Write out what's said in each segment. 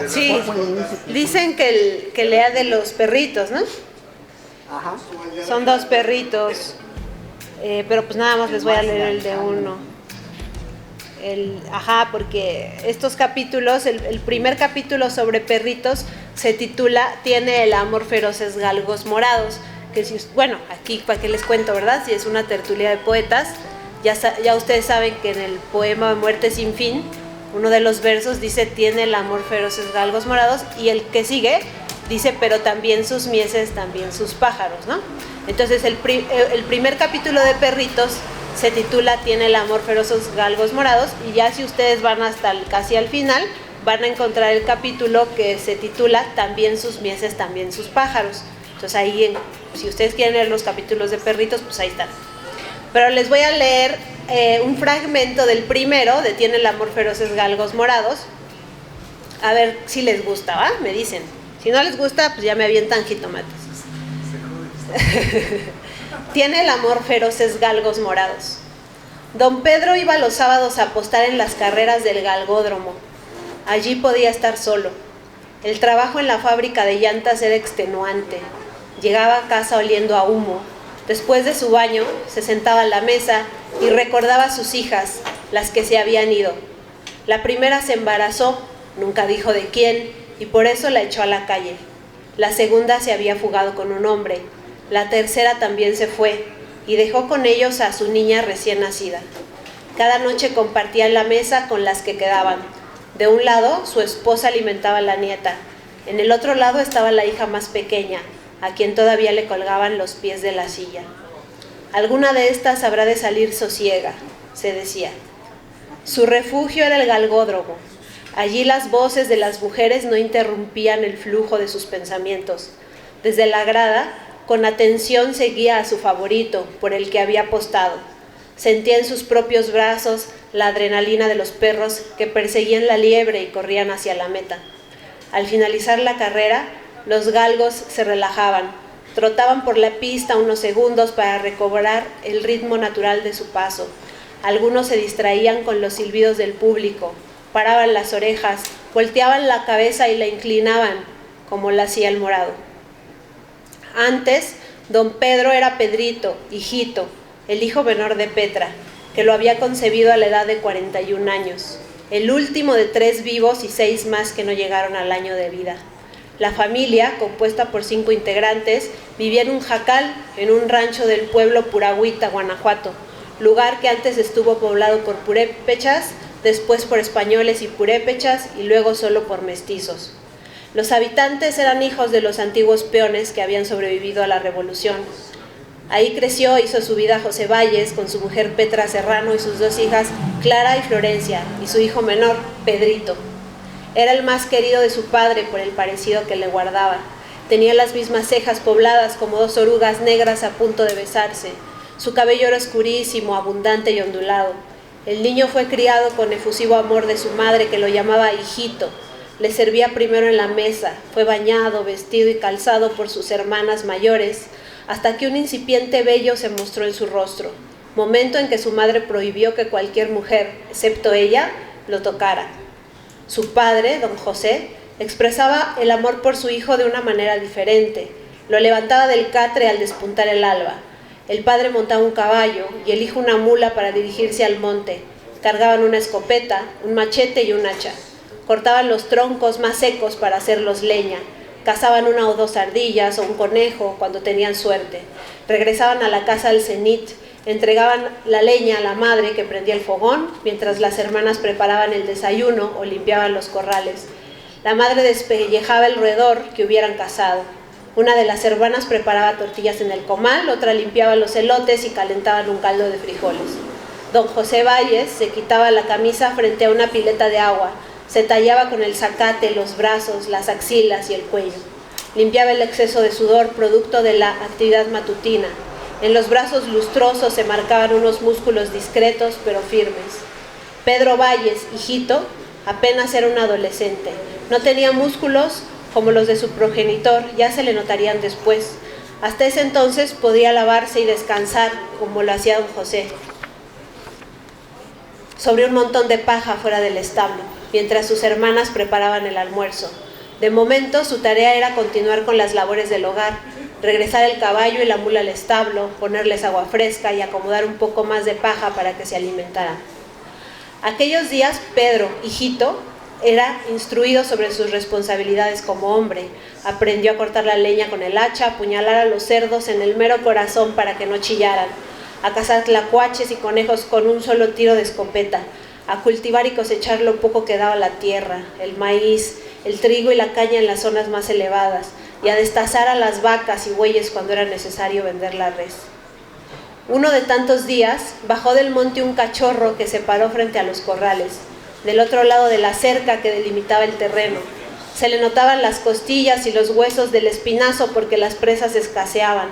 Sí, dicen que lea de los perritos, ¿no? Ajá. Son 2 perritos, pero pues nada más les voy a leer el de uno. Porque estos capítulos, el primer capítulo sobre perritos se titula Tiene el amor feroces galgos morados, que bueno, aquí para que les cuento, ¿verdad? Si es una tertulia de poetas, ya ustedes saben que en el poema Muerte sin fin, uno de los versos dice tiene el amor feroces galgos morados, y el que sigue dice pero también sus mieses, también sus pájaros, ¿no? Entonces el primer capítulo de perritos se titula Tiene el amor feroces galgos morados, y ya si ustedes van hasta casi al final van a encontrar el capítulo que se titula También sus mieses, también sus pájaros. Entonces ahí, si ustedes quieren leer los capítulos de perritos, pues ahí están. Pero les voy a leer un fragmento del primero, de Tiene el amor feroces galgos morados. A ver si les gusta, ¿va? Me dicen. Si no les gusta, pues ya me avientan jitomates. Tiene el amor feroces galgos morados. Don Pedro iba los sábados a apostar en las carreras del galgódromo. Allí podía estar solo. El trabajo en la fábrica de llantas era extenuante. Llegaba a casa oliendo a humo. Después de su baño, se sentaba a la mesa y recordaba a sus hijas, las que se habían ido. La primera se embarazó, nunca dijo de quién, y por eso la echó a la calle. La segunda se había fugado con un hombre. La tercera también se fue, y dejó con ellos a su niña recién nacida. Cada noche compartían la mesa con las que quedaban. De un lado, su esposa alimentaba a la nieta. En el otro lado estaba la hija más pequeña, a quien todavía le colgaban los pies de la silla. Alguna de estas habrá de salir sosiega, se decía. Su refugio era el galgódromo. Allí las voces de las mujeres no interrumpían el flujo de sus pensamientos. Desde la grada, con atención seguía a su favorito, por el que había apostado. Sentía en sus propios brazos la adrenalina de los perros que perseguían la liebre y corrían hacia la meta. Al finalizar la carrera, los galgos se relajaban, trotaban por la pista unos segundos para recobrar el ritmo natural de su paso. Algunos se distraían con los silbidos del público, paraban las orejas, volteaban la cabeza y la inclinaban, como lo hacía el morado. Antes, don Pedro era Pedrito, hijito, el hijo menor de Petra, que lo había concebido a la edad de 41 años, el último de 3 vivos y 6 más que no llegaron al año de vida. La familia, compuesta por 5 integrantes, vivía en un jacal, en un rancho del pueblo Puragüita, Guanajuato, lugar que antes estuvo poblado por purépechas, después por españoles y purépechas y luego solo por mestizos. Los habitantes eran hijos de los antiguos peones que habían sobrevivido a la revolución. Ahí creció, hizo su vida José Valles con su mujer Petra Serrano y sus 2 hijas Clara y Florencia, y su hijo menor, Pedrito. Era el más querido de su padre por el parecido que le guardaba. Tenía las mismas cejas pobladas como 2 orugas negras a punto de besarse. Su cabello era oscurísimo, abundante y ondulado. El niño fue criado con efusivo amor de su madre, que lo llamaba hijito. Le servía primero en la mesa, fue bañado, vestido y calzado por sus hermanas mayores, hasta que un incipiente vello se mostró en su rostro, momento en que su madre prohibió que cualquier mujer, excepto ella, lo tocara. Su padre, don José, expresaba el amor por su hijo de una manera diferente. Lo levantaba del catre al despuntar el alba. El padre montaba un caballo y el hijo una mula para dirigirse al monte. Cargaban una escopeta, un machete y un hacha. Cortaban los troncos más secos para hacerlos leña. Cazaban 1 o 2 ardillas o un conejo cuando tenían suerte. Regresaban a la casa al cenit, entregaban la leña a la madre que prendía el fogón, mientras las hermanas preparaban el desayuno o limpiaban los corrales. La madre despellejaba el roedor que hubieran cazado. Una de las hermanas preparaba tortillas en el comal, otra limpiaba los elotes y calentaban un caldo de frijoles. Don José Valles se quitaba la camisa frente a una pileta de agua, se tallaba con el zacate los brazos, las axilas y el cuello. Limpiaba el exceso de sudor producto de la actividad matutina. En los brazos lustrosos se marcaban unos músculos discretos pero firmes. Pedro Valles, hijito, apenas era un adolescente. No tenía músculos como los de su progenitor, ya se le notarían después. Hasta ese entonces podía lavarse y descansar como lo hacía don José, sobre un montón de paja fuera del establo. mientras sus hermanas preparaban el almuerzo. De momento, su tarea era continuar con las labores del hogar, regresar el caballo y la mula al establo, ponerles agua fresca y acomodar un poco más de paja para que se alimentaran. Aquellos días, Pedro, hijito, era instruido sobre sus responsabilidades como hombre. Aprendió a cortar la leña con el hacha, a apuñalar a los cerdos en el mero corazón para que no chillaran, a cazar tlacuaches y conejos con un solo tiro de escopeta, a cultivar y cosechar lo poco que daba la tierra, el maíz, el trigo y la caña en las zonas más elevadas, y a destazar a las vacas y bueyes cuando era necesario vender la res. Uno de tantos días, bajó del monte un cachorro que se paró frente a los corrales, del otro lado de la cerca que delimitaba el terreno. Se le notaban las costillas y los huesos del espinazo porque las presas escaseaban.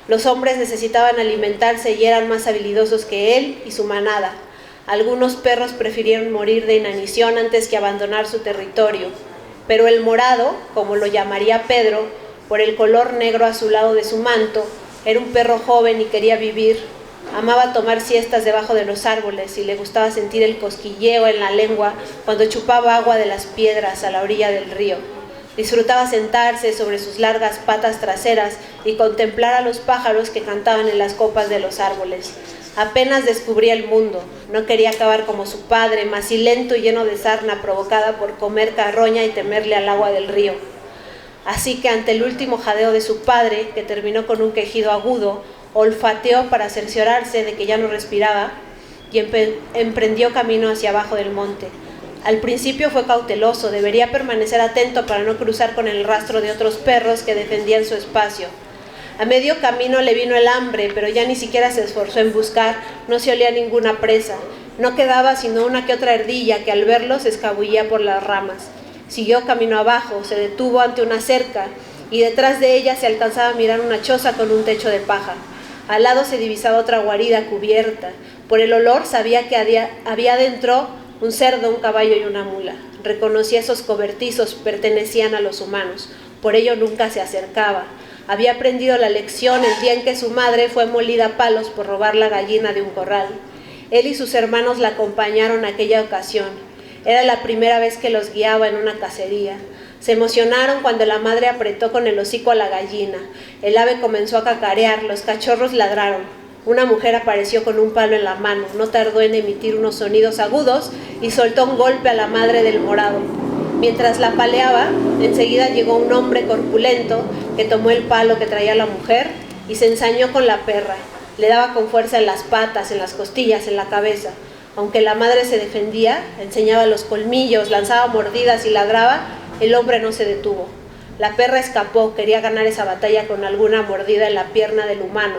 Los hombres necesitaban alimentarse y eran más habilidosos que él y su manada. Algunos perros prefirieron morir de inanición antes que abandonar su territorio. Pero el morado, como lo llamaría Pedro, por el color negro azulado de su manto, era un perro joven y quería vivir. Amaba tomar siestas debajo de los árboles y le gustaba sentir el cosquilleo en la lengua cuando chupaba agua de las piedras a la orilla del río. Disfrutaba sentarse sobre sus largas patas traseras y contemplar a los pájaros que cantaban en las copas de los árboles. Apenas descubría el mundo, no quería acabar como su padre, macilento y lleno de sarna provocada por comer carroña y temerle al agua del río. Así que ante el último jadeo de su padre, que terminó con un quejido agudo, olfateó para cerciorarse de que ya no respiraba y emprendió camino hacia abajo del monte. Al principio fue cauteloso, debería permanecer atento para no cruzar con el rastro de otros perros que defendían su espacio. A medio camino le vino el hambre, pero ya ni siquiera se esforzó en buscar, no se olía ninguna presa. No quedaba sino una que otra ardilla que al verlo se escabullía por las ramas. Siguió camino abajo, se detuvo ante una cerca y detrás de ella se alcanzaba a mirar una choza con un techo de paja. Al lado se divisaba otra guarida cubierta. Por el olor sabía que había dentro un cerdo, un caballo y una mula. Reconocía esos cobertizos, pertenecían a los humanos. Por ello nunca se acercaba. Había aprendido la lección el día en que su madre fue molida a palos por robar la gallina de un corral. Él y sus hermanos la acompañaron aquella ocasión. Era la primera vez que los guiaba en una cacería. Se emocionaron cuando la madre apretó con el hocico a la gallina. El ave comenzó a cacarear, los cachorros ladraron. Una mujer apareció con un palo en la mano, no tardó en emitir unos sonidos agudos y soltó un golpe a la madre del morado. Mientras la paleaba, enseguida llegó un hombre corpulento que tomó el palo que traía la mujer y se ensañó con la perra. Le daba con fuerza en las patas, en las costillas, en la cabeza. Aunque la madre se defendía, enseñaba los colmillos, lanzaba mordidas y ladraba, el hombre no se detuvo. La perra escapó, quería ganar esa batalla con alguna mordida en la pierna del humano.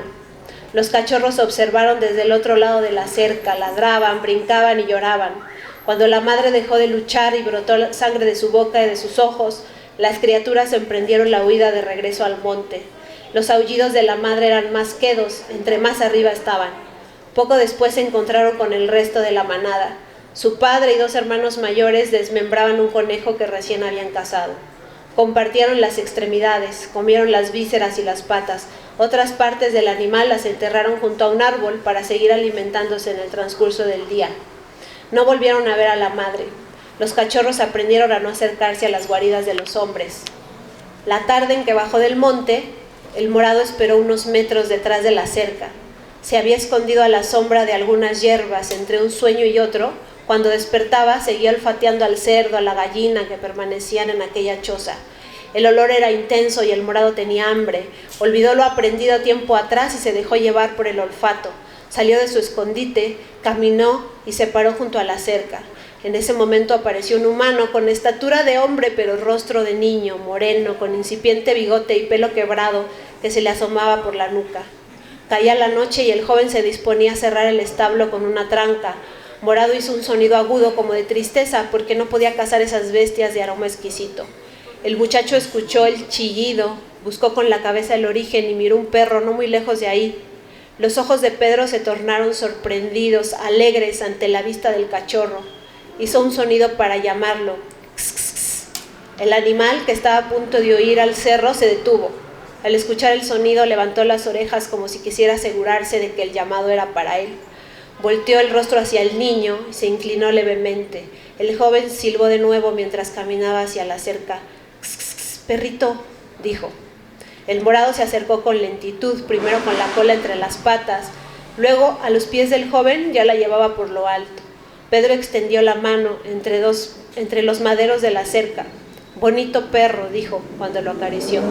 Los cachorros observaron desde el otro lado de la cerca, ladraban, brincaban y lloraban. Cuando la madre dejó de luchar y brotó sangre de su boca y de sus ojos, las criaturas emprendieron la huida de regreso al monte. Los aullidos de la madre eran más quedos, entre más arriba estaban. Poco después se encontraron con el resto de la manada. Su padre y dos hermanos mayores desmembraban un conejo que recién habían cazado. Compartieron las extremidades, comieron las vísceras y las patas. Otras partes del animal las enterraron junto a un árbol para seguir alimentándose en el transcurso del día. No volvieron a ver a la madre. Los cachorros aprendieron a no acercarse a las guaridas de los hombres. La tarde en que bajó del monte, el morado esperó unos metros detrás de la cerca. Se había escondido a la sombra de algunas hierbas entre un sueño y otro. Cuando despertaba, seguía olfateando al cerdo, a la gallina que permanecían en aquella choza. El olor era intenso y el morado tenía hambre. Olvidó lo aprendido tiempo atrás y se dejó llevar por el olfato. Salió de su escondite, caminó y se paró junto a la cerca. En ese momento apareció un humano con estatura de hombre pero rostro de niño, moreno, con incipiente bigote y pelo quebrado que se le asomaba por la nuca. Caía la noche y el joven se disponía a cerrar el establo con una tranca. Morado hizo un sonido agudo como de tristeza porque no podía cazar esas bestias de aroma exquisito. El muchacho escuchó el chillido, buscó con la cabeza el origen y miró un perro no muy lejos de ahí. Los ojos de Pedro se tornaron sorprendidos, alegres ante la vista del cachorro. Hizo un sonido para llamarlo. El animal, que estaba a punto de oír al cerro, se detuvo. Al escuchar el sonido levantó las orejas como si quisiera asegurarse de que el llamado era para él. Volteó el rostro hacia el niño y se inclinó levemente. El joven silbó de nuevo mientras caminaba hacia la cerca. «Perrito», dijo. El morado se acercó con lentitud, primero con la cola entre las patas, luego a los pies del joven ya la llevaba por lo alto. Pedro extendió la mano entre los maderos de la cerca. «Bonito perro», dijo cuando lo acarició.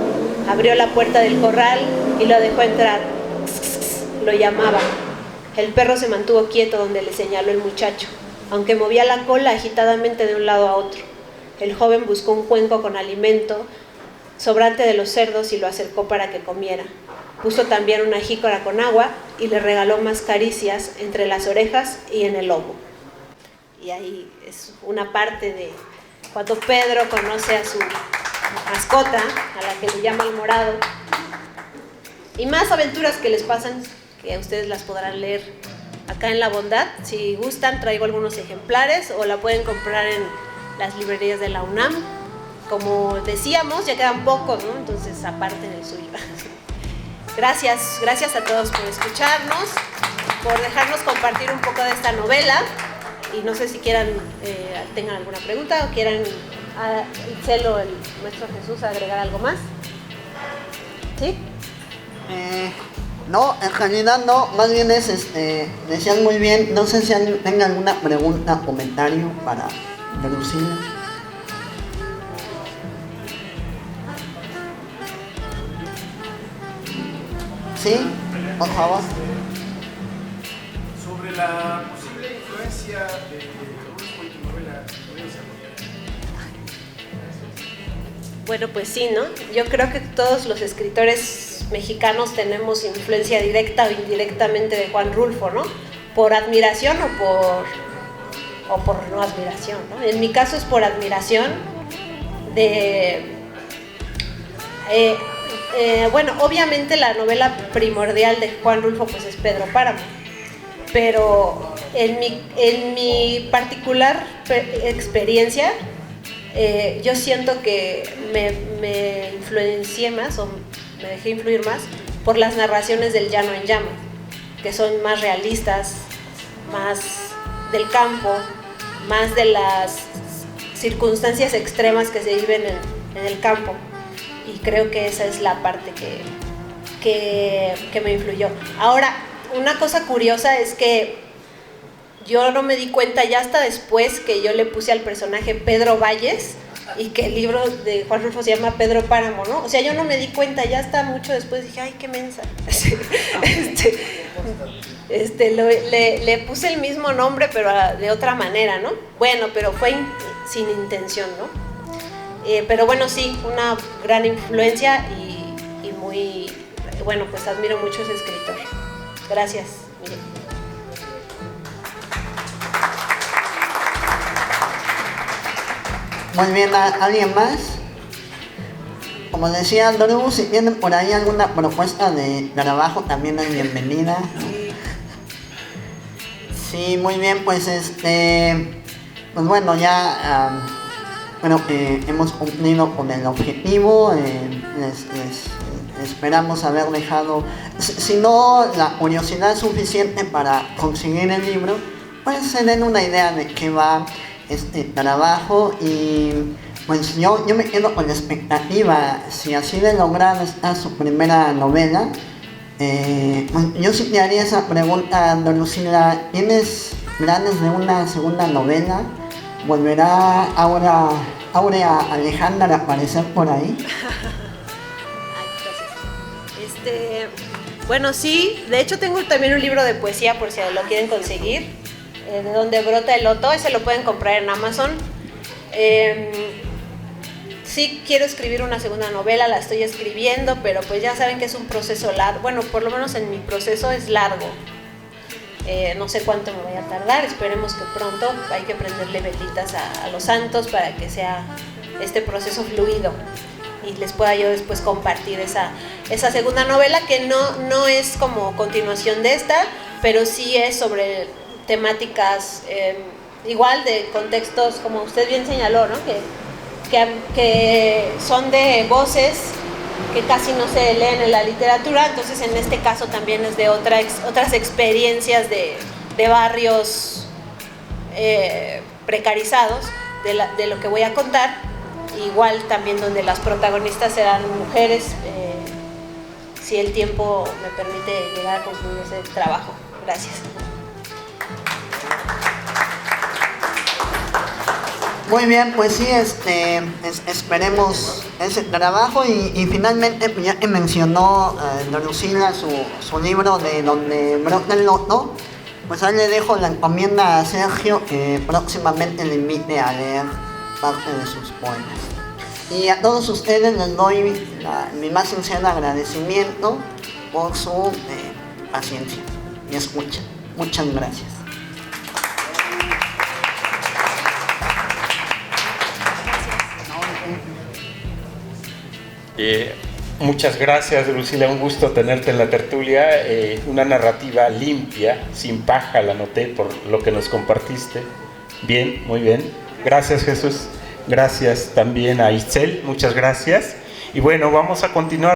Abrió la puerta del corral y lo dejó entrar. Lo llamaba. El perro se mantuvo quieto donde le señaló el muchacho, aunque movía la cola agitadamente de un lado a otro. El joven buscó un cuenco con alimento sobrante de los cerdos y lo acercó para que comiera. Puso también una jícara con agua y le regaló más caricias entre las orejas y en el lomo. Y ahí es una parte de cuando Pedro conoce a su mascota, a la que le llama el morado, y más aventuras que les pasan, que ustedes las podrán leer acá en La Bondad. Si gustan, traigo algunos ejemplares o la pueden comprar en las librerías de la UNAM. Como decíamos, ya quedan pocos, ¿no? Entonces aparten el suyo. Gracias a todos por escucharnos, por dejarnos compartir un poco de esta novela. Y no sé si tengan alguna pregunta o quieran Celo, el Maestro Jesús, agregar algo más. ¿Sí? No, en realidad no, más bien decían muy bien, no sé si tengan alguna pregunta o comentario para Lucila. Sí, por favor. Sobre la posible influencia de Rulfo en tu novela, ¿podrías desarrollar? Bueno, pues sí, ¿no? Yo creo que todos los escritores mexicanos tenemos influencia directa o indirectamente de Juan Rulfo, ¿no? Por admiración o por no admiración, ¿no? En mi caso es por admiración bueno, obviamente la novela primordial de Juan Rulfo pues es Pedro Páramo, pero en mi particular experiencia yo siento que me influencié más o me dejé influir más por las narraciones del Llano en Llamas, que son más realistas, más del campo, más de las circunstancias extremas que se viven en el campo. Y creo que esa es la parte que me influyó. Ahora, una cosa curiosa es que yo no me di cuenta ya hasta después que yo le puse al personaje Pedro Valles y que el libro de Juan Rulfo se llama Pedro Páramo, ¿no? O sea, yo no me di cuenta, ya hasta mucho después dije, ay, qué mensa. Le puse el mismo nombre, pero de otra manera, ¿no? Bueno, pero fue sin intención, ¿no? Pero bueno, sí, una gran influencia y muy, bueno, pues admiro mucho a ese escritor. Gracias, Miguel. Muy bien, ¿alguien más? Como decía Doru, si tienen por ahí alguna propuesta de trabajo también es bienvenida. Sí, muy bien, pues pues bueno, ya hemos cumplido con el objetivo. Esperamos haber dejado, si no la curiosidad es suficiente para conseguir el libro, pues se den una idea de qué va este trabajo. Y pues yo me quedo con la expectativa, si así de lograr esta su primera novela. Pues yo sí te haría esa pregunta, Don Lucila, ¿tienes planes de una segunda novela? ¿Volverá Aurea Alejandra a aparecer por ahí? Ay, gracias. Bueno, sí, de hecho tengo también un libro de poesía por si lo quieren conseguir, de donde brota el loto, ese lo pueden comprar en Amazon. Sí quiero escribir una segunda novela, la estoy escribiendo, pero pues ya saben que es un proceso largo, bueno, por lo menos en mi proceso es largo. No sé cuánto me voy a tardar, esperemos que pronto. Hay que prenderle velitas a los santos para que sea este proceso fluido y les pueda yo después compartir esa segunda novela, que no es como continuación de esta, pero sí es sobre temáticas igual de contextos, como usted bien señaló, ¿no? Que son de voces que casi no se leen en la literatura. Entonces en este caso también es de otras experiencias de de barrios precarizados de lo que voy a contar, igual también donde las protagonistas serán mujeres, si el tiempo me permite llegar a concluir ese trabajo. Gracias. Muy bien, pues sí, esperemos ese trabajo y finalmente, pues ya que mencionó Lucila su libro de Donde brota el loto, pues ahí le dejo la encomienda a Sergio que próximamente le invite a leer parte de sus poemas. Y a todos ustedes les doy mi más sincero agradecimiento por su paciencia y escucha. Muchas gracias. Muchas gracias, Lucila, un gusto tenerte en la tertulia, una narrativa limpia, sin paja, la noté por lo que nos compartiste. Bien, muy bien. Gracias, Jesús. Gracias también a Itzel, muchas gracias. Y bueno, vamos a continuar.